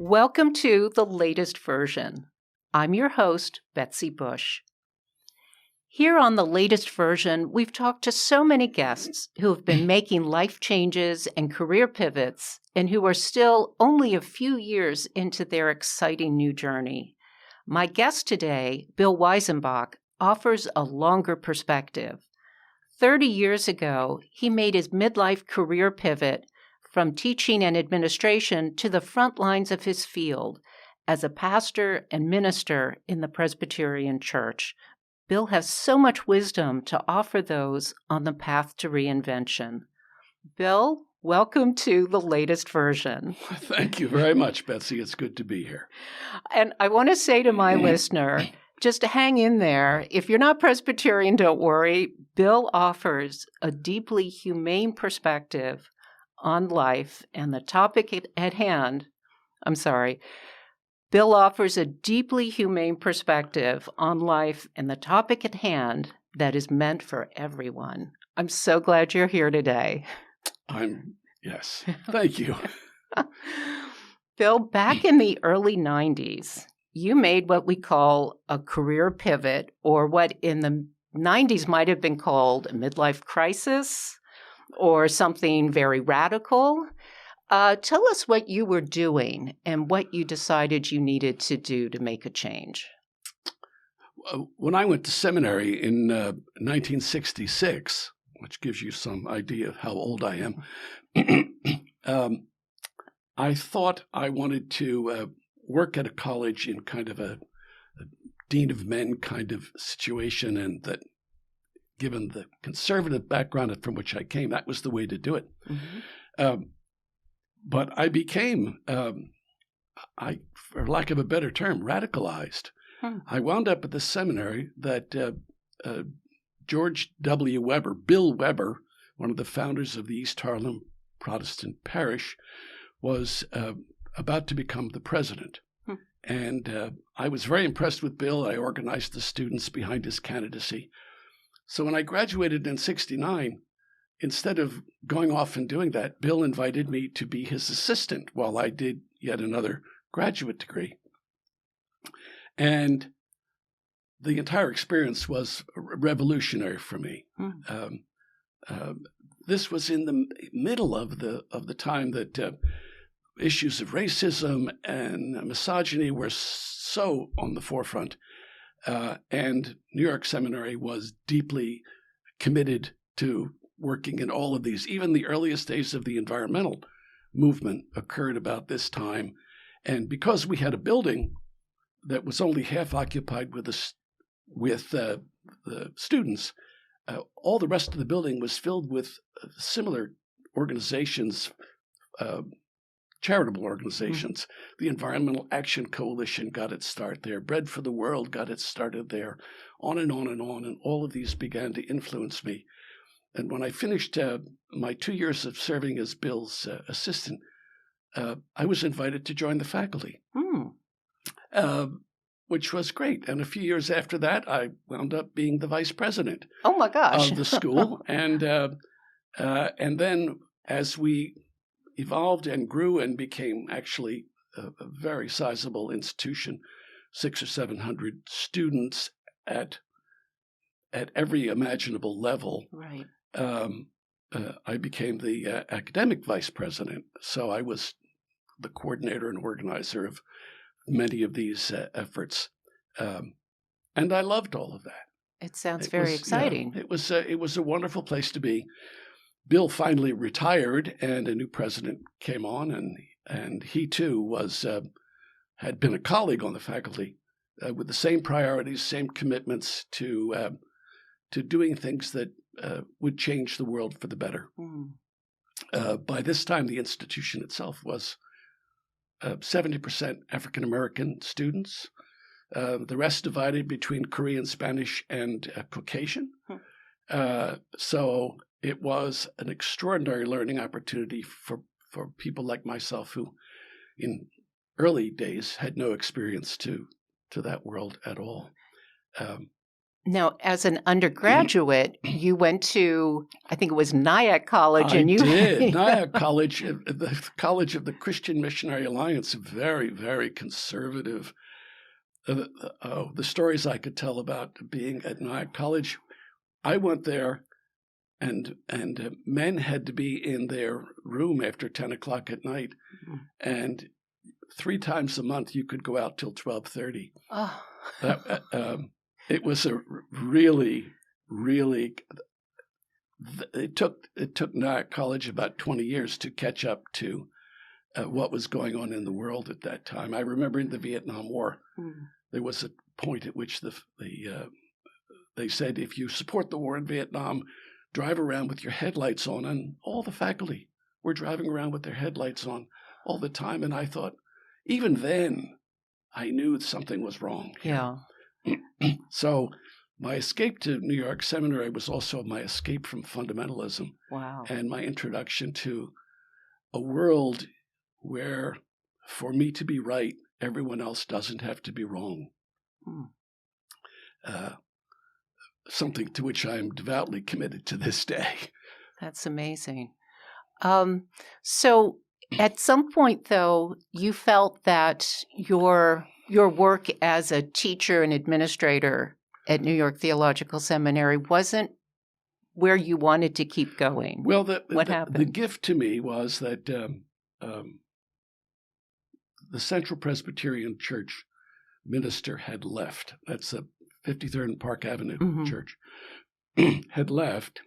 Welcome to the latest version. I'm your host, Betsy Bush. Here on the latest version, we've talked to so many guests who have been making life changes and career pivots and who are still only a few years into their exciting new journey. My guest today, Bill Weisenbach, offers a longer perspective. 30 years ago, he made his midlife career pivot from teaching and administration to the front lines of his field as a pastor and minister in the Presbyterian Church. Bill has so much wisdom to offer those on the path to reinvention. Bill, welcome to the latest version. Thank you very much, Betsy. It's good to be here. And I want to say to my listener, just to hang in there. If you're not Presbyterian, don't worry. Bill offers a deeply humane perspective on life and the topic at hand. Bill offers a deeply humane perspective on life and the topic at hand that is meant for everyone. I'm so glad you're here today. Yes. Thank you. Bill, back in the early 90s, you made what we call a career pivot, or what in the 90s might have been called a midlife crisis, or something very radical. Tell us what you were doing and what you decided you needed to do to make a change. When I went to seminary in 1966, which gives you some idea of how old I am, I thought I wanted to work at a college in kind of a dean of men kind of situation, and that given the conservative background from which I came, that was the way to do it. Mm-hmm. But I became, for lack of a better term, radicalized. I wound up at the seminary that George W. Weber, Bill Weber, one of the founders of the East Harlem Protestant parish, was about to become the president. And I was very impressed with Bill. I organized the students behind his candidacy. So when I graduated in 1969, instead of going off and doing that, Bill invited me to be his assistant while I did yet another graduate degree. And the entire experience was revolutionary for me. This was in the middle of the time that issues of racism and misogyny were so on the forefront. And New York Seminary was deeply committed to working in all of these. Even the earliest days of the environmental movement occurred about this time. And because we had a building that was only half occupied with the students, all the rest of the building was filled with similar organizations, charitable organizations. The Environmental Action Coalition got its start there. Bread for the World got its started there. On and on and on. And all of these began to influence me. And when I finished my 2 years of serving as Bill's assistant, I was invited to join the faculty, which was great. And a few years after that, I wound up being the vice president of the school. And then as we evolved and grew and became actually a very sizable institution, 600 or 700 students at every imaginable level. Right. I became the academic vice president. So I was the coordinator and organizer of many of these efforts. And I loved all of that. It sounds very exciting. It was a wonderful place to be. Bill finally retired, and a new president came on, and he too had been a colleague on the faculty with the same priorities, same commitments to doing things that would change the world for the better. By this time, the institution itself was 70% African American students, the rest divided between Korean, Spanish, and Caucasian. So it was an extraordinary learning opportunity for people like myself who, in early days, had no experience to that world at all. Now, as an undergraduate, you went to, I think it was Nyack College. I did. Nyack College, the College of the Christian Missionary Alliance, very, very conservative. The stories I could tell about being at Nyack College, I went there, and men had to be in their room after 10 o'clock at night, and 3 times a month you could go out till 12:30. Oh. It was a really, really. It took Nyack College about 20 years to catch up to what was going on in the world at that time. I remember in the Vietnam War, there was a point at which they said, if you support the war in Vietnam, drive around with your headlights on, and all the faculty were driving around with their headlights on all the time. And I thought, even then, I knew something was wrong. Yeah. So my escape to New York Seminary was also my escape from fundamentalism. Wow. And my introduction to a world where, for me to be right, everyone else doesn't have to be wrong. Something to which I am devoutly committed to this day. That's amazing. So at some point, though, you felt that your work as a teacher and administrator at New York Theological Seminary wasn't where you wanted to keep going. Well, what happened? The gift to me was that the Central Presbyterian Church minister had left. That's the 53rd and Park Avenue church. Had left,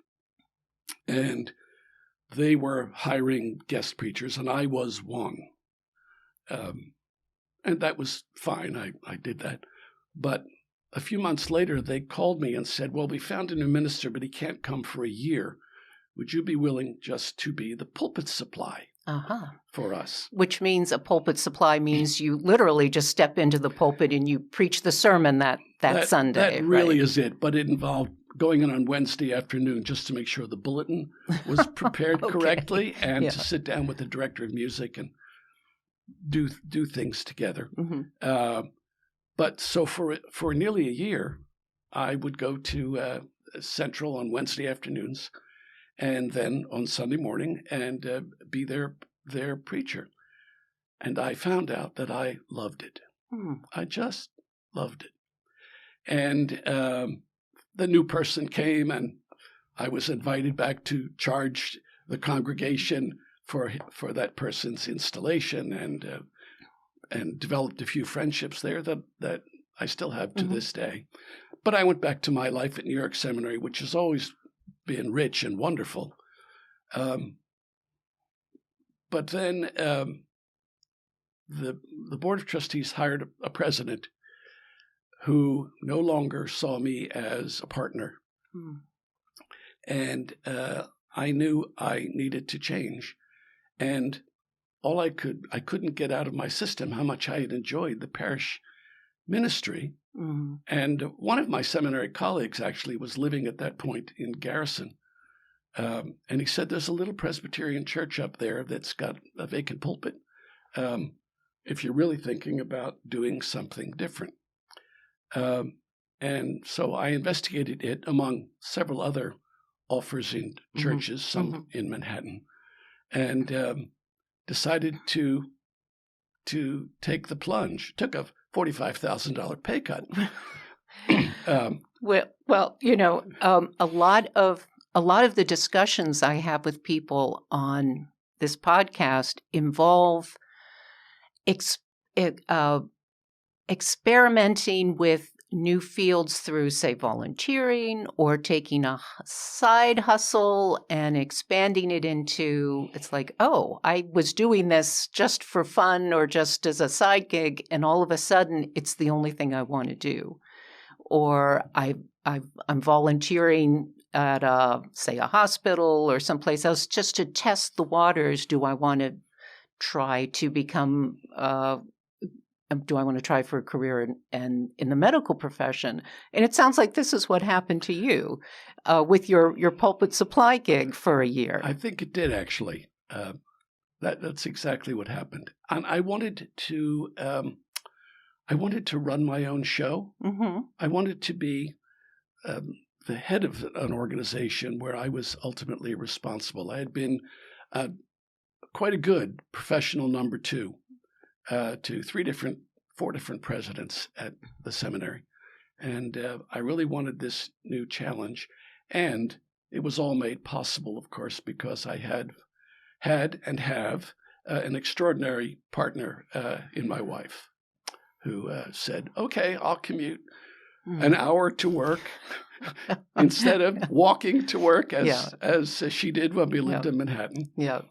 and they were hiring guest preachers, and I was one. And that was fine. I did that. But a few months later, they called me and said, well, we found a new minister, but he can't come for a year. Would you be willing just to be the pulpit supply for us? Which means a pulpit supply means you literally just step into the pulpit and you preach the sermon that Sunday. That really is it. But it involved going in on Wednesday afternoon just to make sure the bulletin was prepared correctly, and to sit down with the director of music and do things together. But so for nearly a year, I would go to Central on Wednesday afternoons, and then on Sunday morning, and be their preacher. And I found out that I loved it. I just loved it. And the new person came, and I was invited back to charge the congregation for that person's installation, and developed a few friendships there that I still have to this day. But I went back to my life at New York Seminary, which has always been rich and wonderful. But then the Board of Trustees hired a president who no longer saw me as a partner. And I knew I needed to change. And I couldn't get out of my system how much I had enjoyed the parish ministry. And one of my seminary colleagues actually was living at that point in Garrison. And he said, there's a little Presbyterian church up there that's got a vacant pulpit. If you're really thinking about doing something different. And so I investigated it among several other offers in churches, some in Manhattan, and decided to take the plunge. Took a $45,000 pay cut. Well, a lot of the discussions I have with people on this podcast involve experimenting with new fields through, say, volunteering or taking a side hustle and expanding it into, it's like, oh, I was doing this just for fun or just as a side gig, and all of a sudden it's the only thing I want to do. Or I'm volunteering at say a hospital or someplace else just to test the waters. Do I want to try to become do I want to try for a career in the medical profession? And it sounds like this is what happened to you with your pulpit supply gig for a year. I think it did, actually. That's exactly what happened. And I wanted to run my own show. I wanted to be the head of an organization where I was ultimately responsible. I had been quite a good professional number two to four different presidents at the seminary. And I really wanted this new challenge. And it was all made possible, of course, because I had and have an extraordinary partner in my wife who said, okay, I'll commute an hour to work instead of walking to work as she did when we lived in Manhattan. Yeah.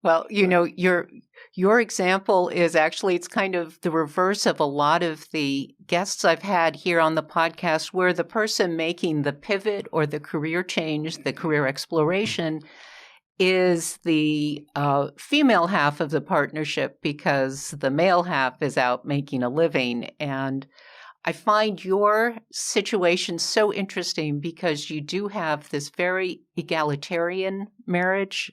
Well, your example is actually, it's kind of the reverse of a lot of the guests I've had here on the podcast, where the person making the pivot or the career change, the career exploration, is the female half of the partnership because the male half is out making a living. And I find your situation so interesting because you do have this very egalitarian marriage.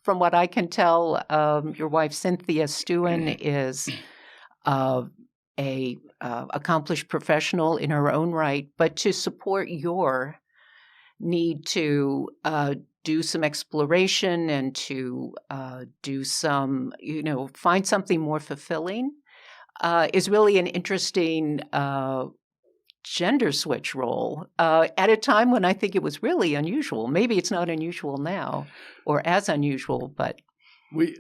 From what I can tell, your wife, Cynthia Stewin, is a accomplished professional in her own right, but to support your need to do some exploration and to do some, find something more fulfilling is really an interesting gender switch role at a time when I think it was really unusual. Maybe it's not unusual now or as unusual, but we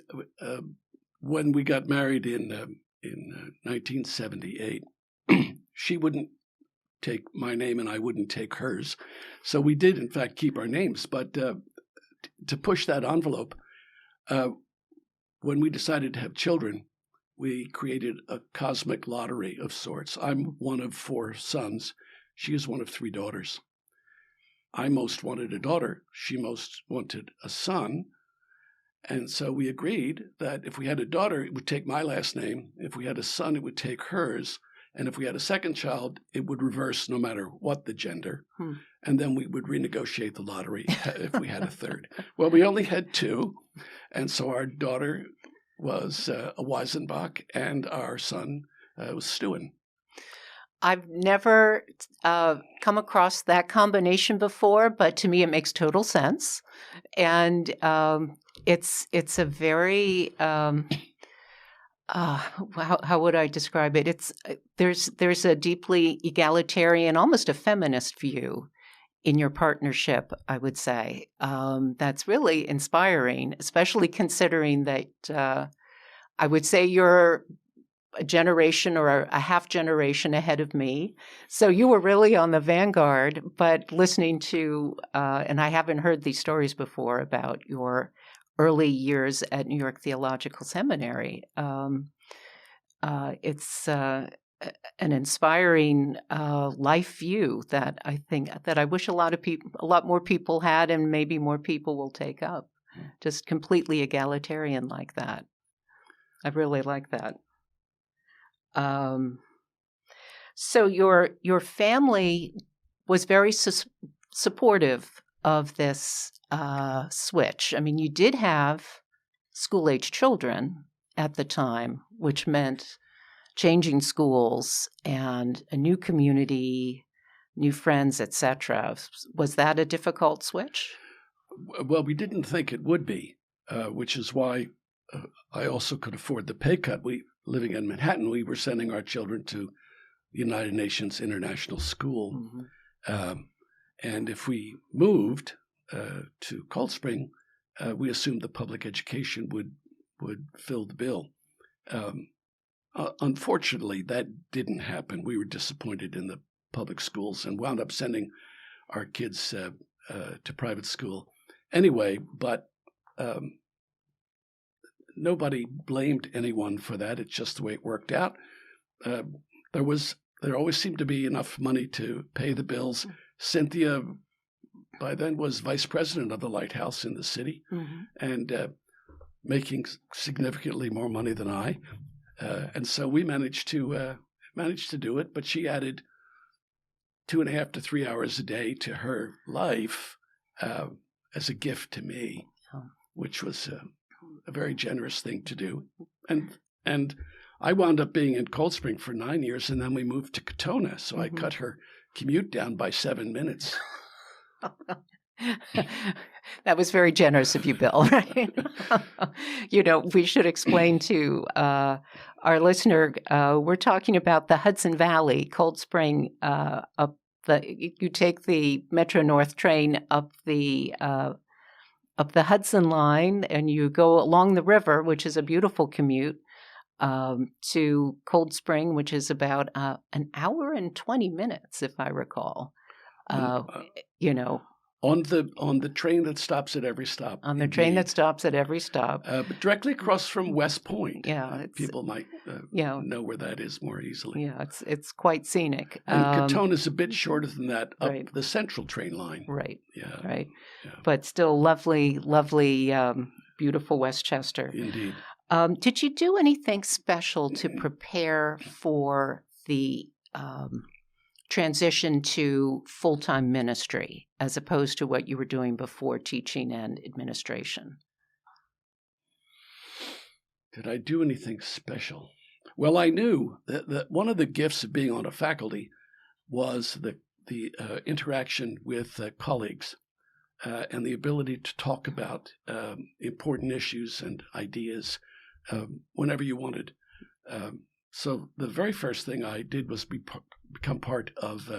when we got married in 1978, she wouldn't take my name and I wouldn't take hers. So we did, in fact, keep our names. But to push that envelope, when we decided to have children, we created a cosmic lottery of sorts. I'm one of 4 sons. She is one of 3 daughters. I most wanted a daughter. She most wanted a son. And so we agreed that if we had a daughter, it would take my last name. If we had a son, it would take hers. And if we had a second child, it would reverse no matter what the gender. And then we would renegotiate the lottery if we had a third. Well, we only had 2. And so our daughter was a Weisenbach, and our son was Stewin. I've never come across that combination before, but to me it makes total sense. And it's a very how would I describe it? There's a deeply egalitarian, almost a feminist view in your partnership, I would say. That's really inspiring, especially considering that I would say you're a generation or a half generation ahead of me. So you were really on the vanguard, but listening to, and I haven't heard these stories before about your early years at New York Theological Seminary. It's an inspiring life view that I think that I wish a lot more people had, and maybe more people will take up. Just completely egalitarian like that. I really like that. So your family was very supportive of this switch. I mean, you did have school-age children at the time, which meant changing schools and a new community, new friends, etc. Was that a difficult switch? Well, we didn't think it would be, which is why I also could afford the pay cut. Living in Manhattan, we were sending our children to the United Nations International School. And if we moved to Cold Spring, we assumed the public education would fill the bill. Unfortunately, that didn't happen. We were disappointed in the public schools and wound up sending our kids to private school anyway. But nobody blamed anyone for that. It's just the way it worked out. There always seemed to be enough money to pay the bills. Cynthia, by then, was vice president of the Lighthouse in the city, and making significantly more money than I. And so we managed to do it. But she added 2.5 to 3 hours a day to her life as a gift to me, which was a very generous thing to do. And I wound up being in Cold Spring for 9 years, and then we moved to Katonah. So I cut her commute down by 7 minutes. That was very generous of you, Bill. Right? We should explain to our listener, we're talking about the Hudson Valley, Cold Spring, you take the Metro North train up the Hudson line, and you go along the river, which is a beautiful commute, to Cold Spring, which is about an hour and 20 minutes, if I recall. On the train that stops at every stop. On the train that stops at every stop. But directly across from West Point. Yeah. People might know where that is more easily. Yeah, it's quite scenic. And Katonah is a bit shorter than that up right. the Central train line. Right. Yeah. Right. Yeah. But still lovely, lovely, beautiful Westchester. Indeed. Did you do anything special to prepare for the transition to full-time ministry as opposed to what you were doing before, teaching and administration? Did I do anything special? Well, I knew that one of the gifts of being on a faculty was the interaction with colleagues and the ability to talk about important issues and ideas whenever you wanted. So the very first thing I did was become part of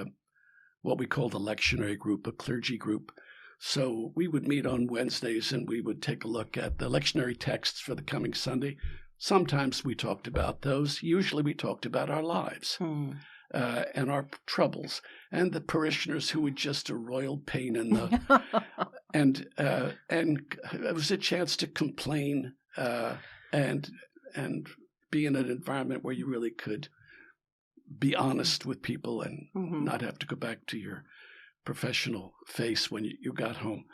what we called a lectionary group, a clergy group. So we would meet on Wednesdays and we would take a look at the lectionary texts for the coming Sunday. Sometimes we talked about those. Usually we talked about our lives and our troubles and the parishioners who were just a royal pain in the and it was a chance to complain and be in an environment where you really could be honest with people and not have to go back to your professional face when you got home.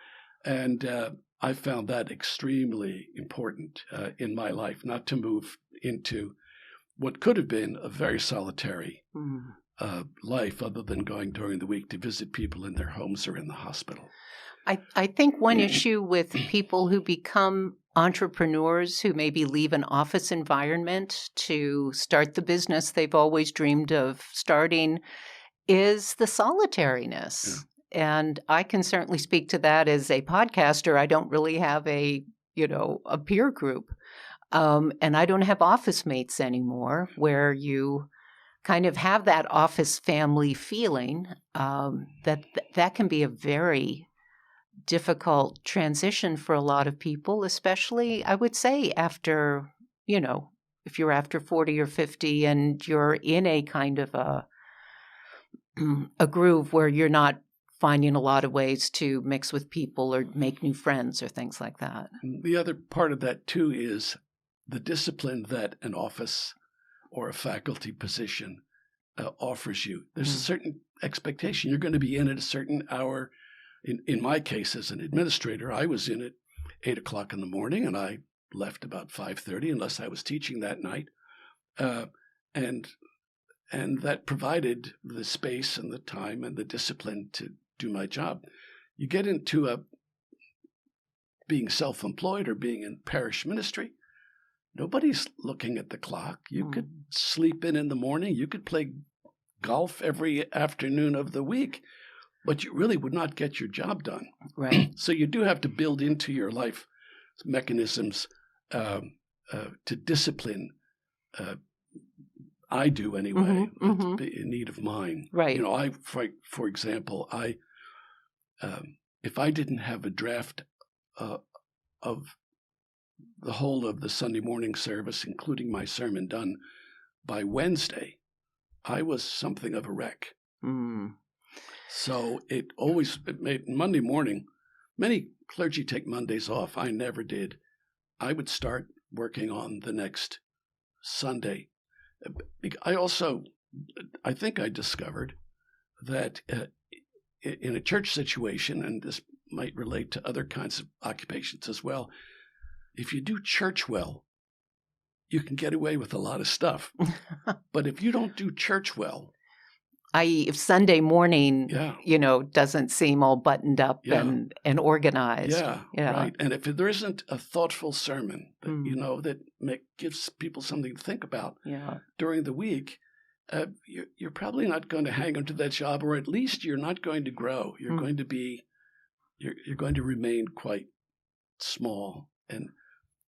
And I found that extremely important in my life, not to move into what could have been a very solitary life other than going during the week to visit people in their homes or in the hospital. I think one issue with people who become entrepreneurs who maybe leave an office environment to start the business they've always dreamed of starting is the solitariness. Yeah. And I can certainly speak to that as a podcaster. I don't really have a peer group. And I don't have office mates anymore where you kind of have that office family feeling. That can be a very difficult transition for a lot of people, especially, I would say, after, if you're after 40 or 50 and you're in a kind of a groove where you're not finding a lot of ways to mix with people or make new friends or things like that. The other part of that, too, is the discipline that an office or a faculty position offers you. There's a certain expectation. You're going to be in at a certain hour. In my case, as an administrator, I was in at 8 o'clock in the morning, and I left about 5:30, unless I was teaching that night. And that provided the space and the time and the discipline to do my job. You get into being self-employed or being in parish ministry, nobody's looking at the clock. You could sleep in the morning. You could play golf every afternoon of the week, but you really would not get your job done. Right. So you do have to build into your life mechanisms to discipline. I do anyway. It's a need of mine. Right. For example, if I didn't have a draft of the whole of the Sunday morning service, including my sermon, done by Wednesday, I was something of a wreck. So it made Monday morning. Many clergy take Mondays off. I never did. I would start working on the next Sunday. I think I discovered that in a church situation, and this might relate to other kinds of occupations as well, if you do church well, you can get away with a lot of stuff. But if you don't do church well, i.e., if Sunday morning, doesn't seem all buttoned up and organized. Yeah, right. And if there isn't a thoughtful sermon that, that gives people something to think about during the week, you're probably not going to hang on to that job, or at least you're not going to grow. You're going to be, you're going to remain quite small. And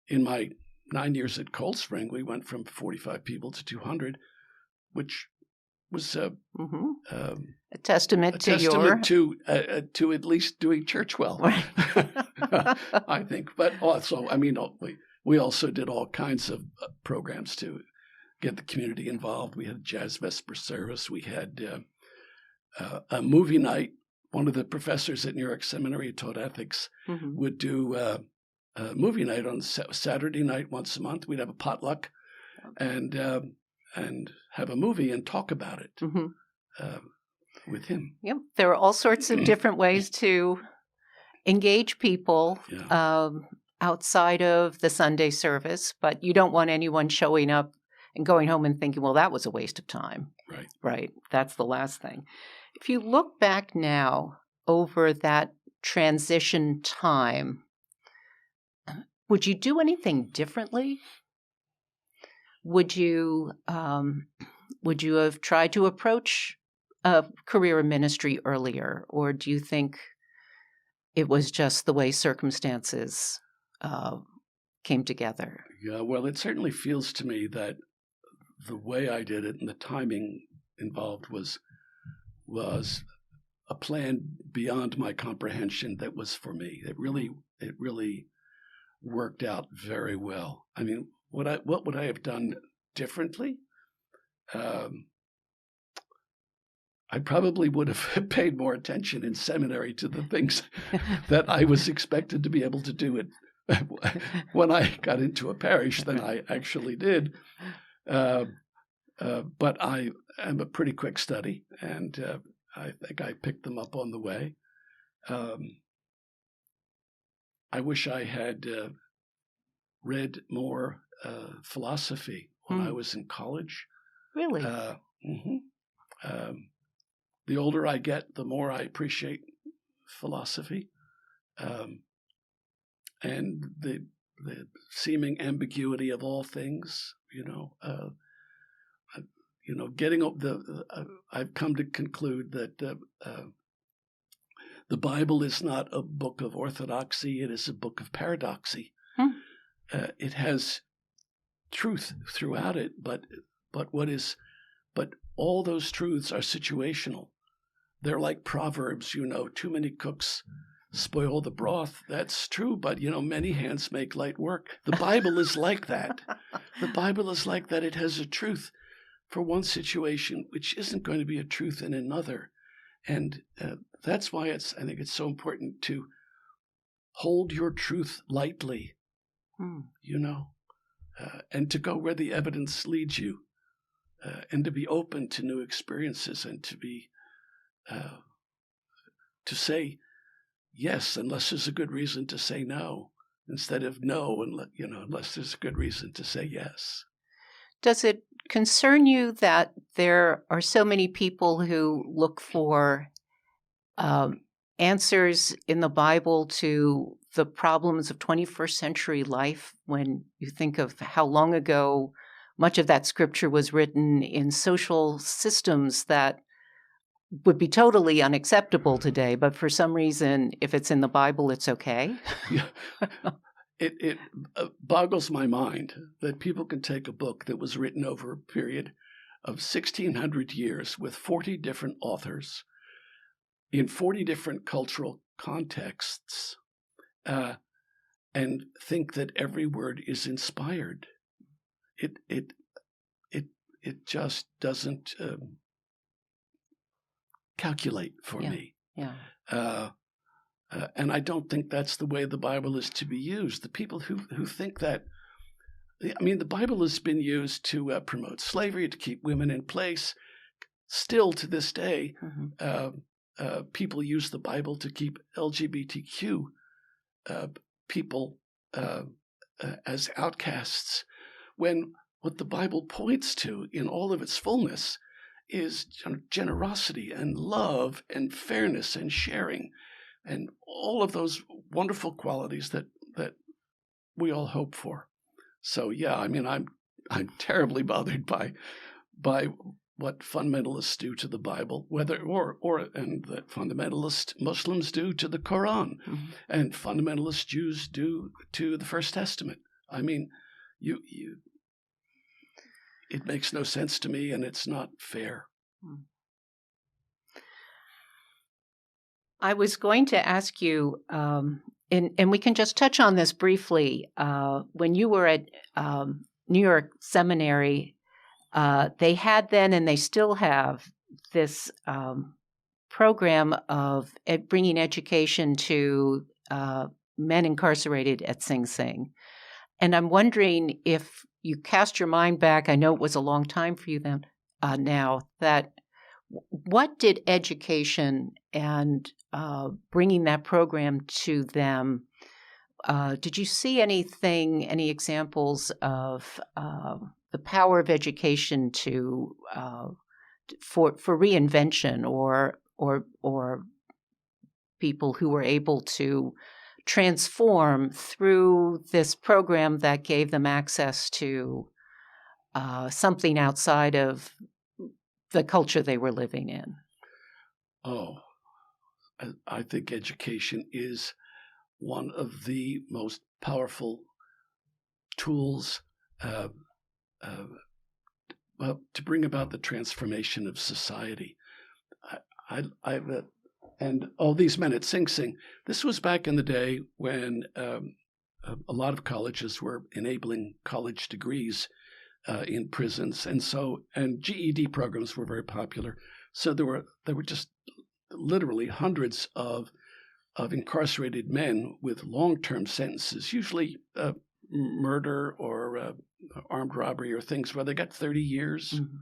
in my 9 years at Cold Spring, we went from 45 people to 200, which was a testament to at least doing church well, right. I think. But also, I mean, we also did all kinds of programs to get the community involved. We had a jazz vesper service. We had a movie night. One of the professors at New York Seminary who taught ethics would do a movie night on Saturday night once a month. We'd have a potluck and have a movie and talk about it with him. Yep, there are all sorts of different ways to engage people outside of the Sunday service, but you don't want anyone showing up and going home and thinking, well, that was a waste of time. Right. Right. That's the last thing. If you look back now over that transition time, would you do anything differently? Would you have tried to approach a career in ministry earlier, or do you think it was just the way circumstances came together? Yeah, well, it certainly feels to me that the way I did it and the timing involved was a plan beyond my comprehension that was for me. It really worked out very well. I mean, what would I have done differently? I probably would have paid more attention in seminary to the things that I was expected to be able to do when I got into a parish than I actually did. But I am a pretty quick study, and I think I picked them up on the way. I wish I had read more philosophy when I was in college. Really? The older I get, the more I appreciate philosophy, and the seeming ambiguity of all things. I've come to conclude that the Bible is not a book of orthodoxy; it is a book of paradoxy. It has truth throughout it, but all those truths are situational. They're like Proverbs, too many cooks spoil the broth. That's true, but many hands make light work. The Bible is like that. The Bible is like that. It has a truth for one situation, which isn't going to be a truth in another. And that's why I think it's so important to hold your truth lightly, and to go where the evidence leads you, and to be open to new experiences, and to be to say yes unless there's a good reason to say no, instead of no unless there's a good reason to say yes. Does it concern you that there are so many people who look for answers in the Bible to the problems of 21st century life, when you think of how long ago much of that scripture was written in social systems that would be totally unacceptable today, but for some reason, if it's in the Bible, it's okay? Yeah. It boggles my mind that people can take a book that was written over a period of 1,600 years with 40 different authors in 40 different cultural contexts, and think that every word is inspired. It just doesn't calculate for me. Yeah. And I don't think that's the way the Bible is to be used. The people who think that, the Bible has been used to promote slavery, to keep women in place. Still to this day, people use the Bible to keep LGBTQ people as outcasts, when what the Bible points to in all of its fullness is generosity and love and fairness and sharing, and all of those wonderful qualities that we all hope for. So yeah, I'm terribly bothered by what fundamentalists do to the Bible, and that fundamentalist Muslims do to the Quran, and fundamentalist Jews do to the First Testament. I mean, it makes no sense to me, and it's not fair. I was going to ask you, and we can just touch on this briefly. When you were at New York Seminary, they had then, and they still have, this program of bringing education to men incarcerated at Sing Sing. And I'm wondering if you cast your mind back, I know it was a long time for you then, now, that what did education and bringing that program to them, did you see any examples of the power of education for reinvention, or people who were able to transform through this program that gave them access to something outside of the culture they were living in? Oh, I think education is one of the most powerful tools to bring about the transformation of society. And all these men at Sing Sing, this was back in the day when a lot of colleges were enabling college degrees in prisons, and GED programs were very popular. So there were just literally hundreds of incarcerated men with long-term sentences, usually murder or armed robbery or things where they got 30 years. Mm-hmm.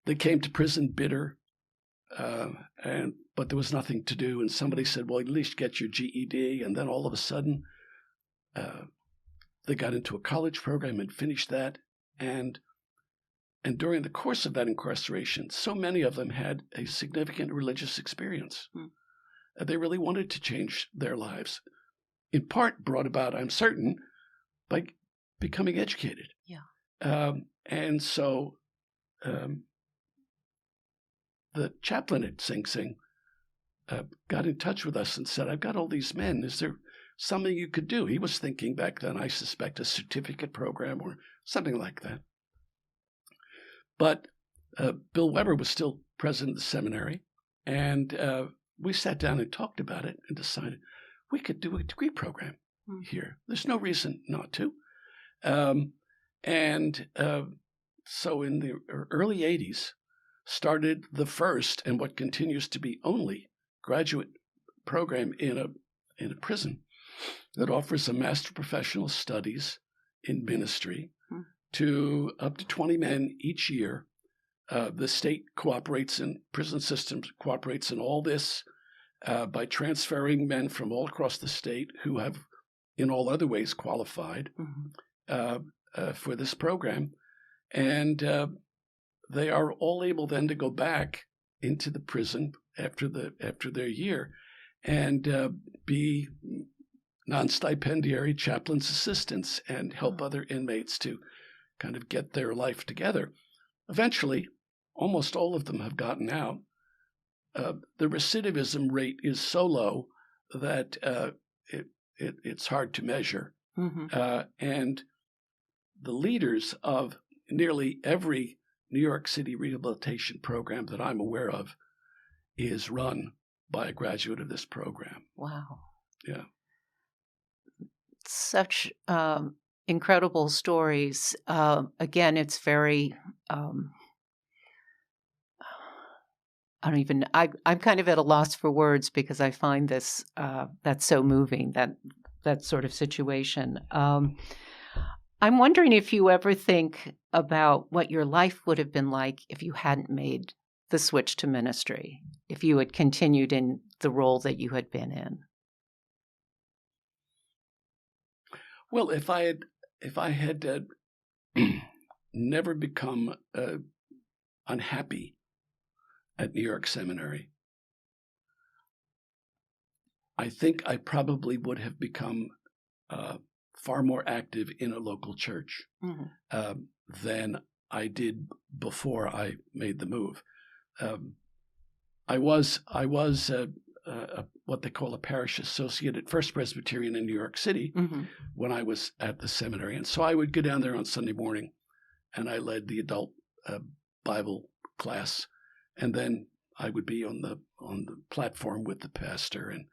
They came to prison bitter, but there was nothing to do. And somebody said, well, at least get your GED. And then all of a sudden, they got into a college program and finished that. And during the course of that incarceration, so many of them had a significant religious experience. They really wanted to change their lives, in part brought about, I'm certain, by becoming educated. Yeah. And so the chaplain at Sing Sing got in touch with us and said, I've got all these men. Is there something you could do? He was thinking back then, I suspect, a certificate program or something like that. But Bill Weber was still president of the seminary, and we sat down and talked about it and decided we could do a degree program here. There's no reason not to. So in the early 80s, started the first and what continues to be only graduate program in a prison that offers a Master of Professional Studies in ministry to up to 20 men each year. The state cooperates, and prison systems cooperates in all this by transferring men from all across the state who have in all other ways qualified for this program. And they are all able then to go back into the prison after their year and be non-stipendiary chaplain's assistants and help other inmates to kind of get their life together. Eventually, almost all of them have gotten out. The recidivism rate is so low that it's hard to measure. And the leaders of nearly every New York City rehabilitation program that I'm aware of is run by a graduate of this program. Wow. Yeah. Such incredible stories. Again, it's very, I'm kind of at a loss for words because I find this, that's so moving, that sort of situation. I'm wondering if you ever think about what your life would have been like if you hadn't made the switch to ministry, if you had continued in the role that you had been in. Well, if I had never become unhappy at New York Seminary, I think I probably would have become far more active in a local church than I did before I made the move. I was what they call a parish associate at First Presbyterian in New York City when I was at the seminary. And so I would go down there on Sunday morning, and I led the adult Bible class. And then I would be on the platform with the pastor and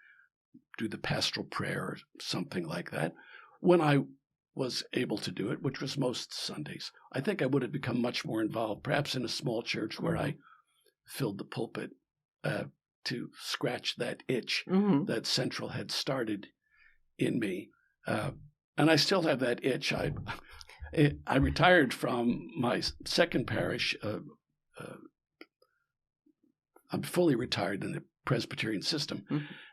do the pastoral prayer or something like that when I was able to do it, which was most Sundays. I think I would have become much more involved, perhaps in a small church where I filled the pulpit to scratch that itch that Central had started in me. And I still have that itch. I retired from my second parish. I'm fully retired in the Presbyterian system,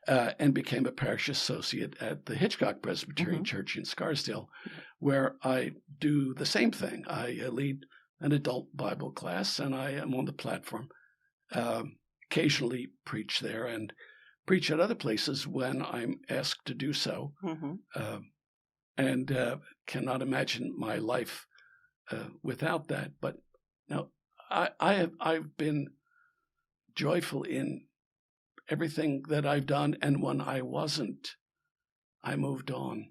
and became a parish associate at the Hitchcock Presbyterian Church in Scarsdale, where I do the same thing. I lead an adult Bible class, and I am on the platform. Occasionally preach there and preach at other places when I'm asked to do so, and cannot imagine my life without that. But no, I've been joyful in everything that I've done, and when I wasn't, I moved on.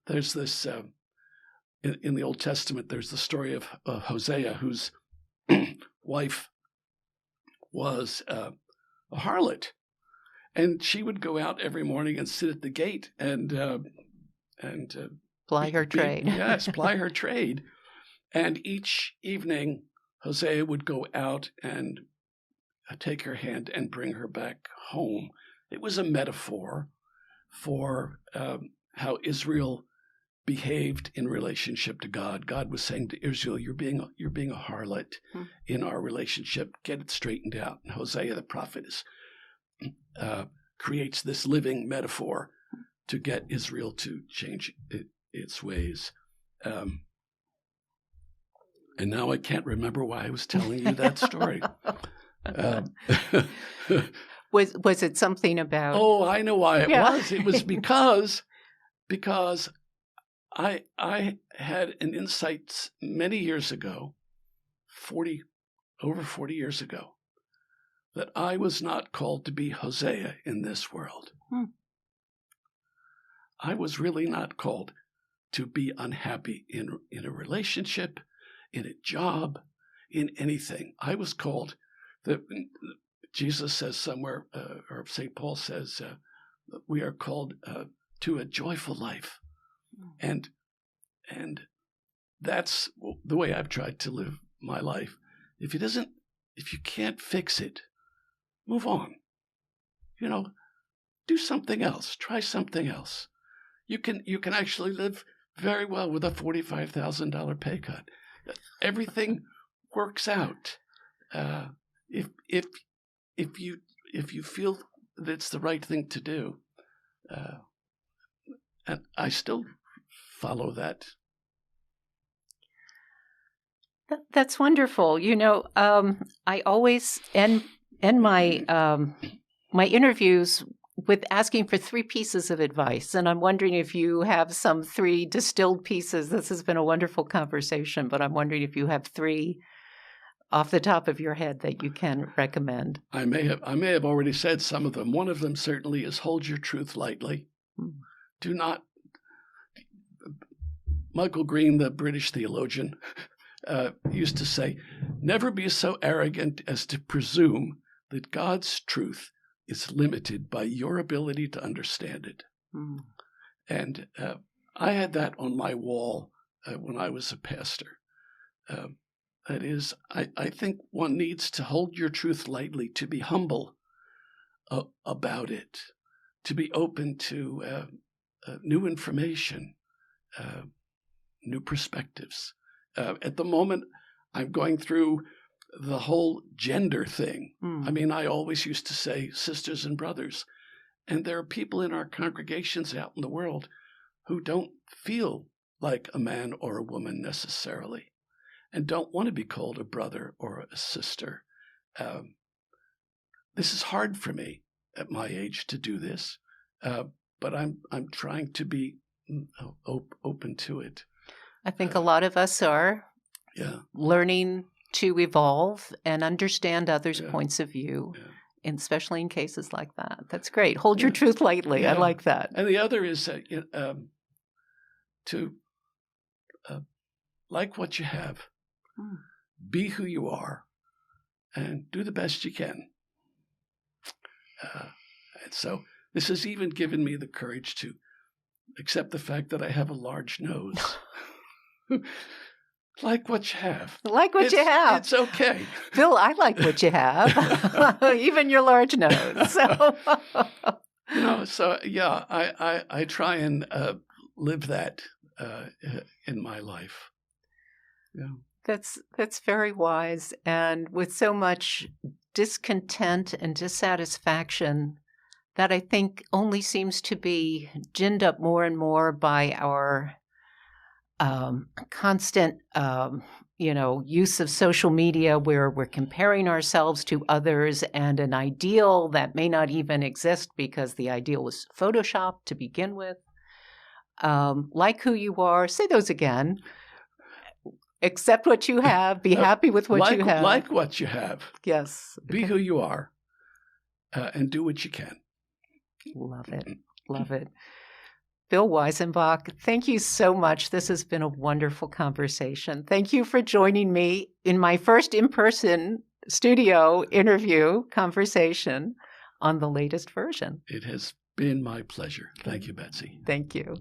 There's this in the Old Testament. There's the story of Hosea, whose wife was a harlot, and she would go out every morning and sit at the gate and ply her trade. Yes, ply her trade. And each evening, Hosea would go out and take her hand and bring her back home. It was a metaphor for how Israel behaved in relationship to God. God was saying to Israel, "You're being a harlot in our relationship. Get it straightened out." And Hosea the prophet creates this living metaphor to get Israel to change its ways. And now I can't remember why I was telling you that story. Was it something about? Oh, I know why it was. It was because I had an insight many years ago, over 40 years ago, that I was not called to be Hosea in this world. I was really not called to be unhappy in a relationship, in a job, in anything. I was called, that Jesus says somewhere, or St. Paul says, that we are called to a joyful life. And that's the way I've tried to live my life. If you can't fix it, move on. Do something else. Try something else. You can actually live very well with a $45,000 pay cut. Everything works out. If you feel that it's the right thing to do, and I still follow that. That's wonderful. I always end my my interviews with asking for 3 pieces of advice, and I'm wondering if you have some 3 distilled pieces. This has been a wonderful conversation, but I'm wondering if you have 3 off the top of your head that you can recommend. I may have already said some of them. One of them certainly is hold your truth lightly. Do not. Michael Green, the British theologian, used to say, "Never be so arrogant as to presume that God's truth is limited by your ability to understand it." And I had that on my wall when I was a pastor. That is, I think one needs to hold your truth lightly, to be humble about it, to be open to new information, new perspectives. At the moment, I'm going through the whole gender thing. I mean, I always used to say sisters and brothers, and there are people in our congregations out in the world who don't feel like a man or a woman necessarily, and don't want to be called a brother or a sister. This is hard for me at my age to do this, but I'm trying to be open to it. I think a lot of us are learning to evolve and understand others' points of view, and especially in cases like that. That's great. Hold your truth lightly. I like that. And the other is to like what you have, be who you are, and do the best you can. And so this has even given me the courage to accept the fact that I have a large nose. Like what you have. Like what you have. It's okay. Bill, I like what you have. Even your large nose. So, I try and live that in my life. Yeah. That's very wise. And with so much discontent and dissatisfaction that I think only seems to be ginned up more and more by our constant, use of social media, where we're comparing ourselves to others and an ideal that may not even exist because the ideal was photoshopped to begin with. Like who you are. Say those again. Accept what you have. Be happy with what you have. Like what you have. Yes. Be who you are, and do what you can. Love it. Love it. Bill Weisenbach, thank you so much. This has been a wonderful conversation. Thank you for joining me in my first in-person studio interview conversation on the latest version. It has been my pleasure. Thank you, Betsy. Thank you.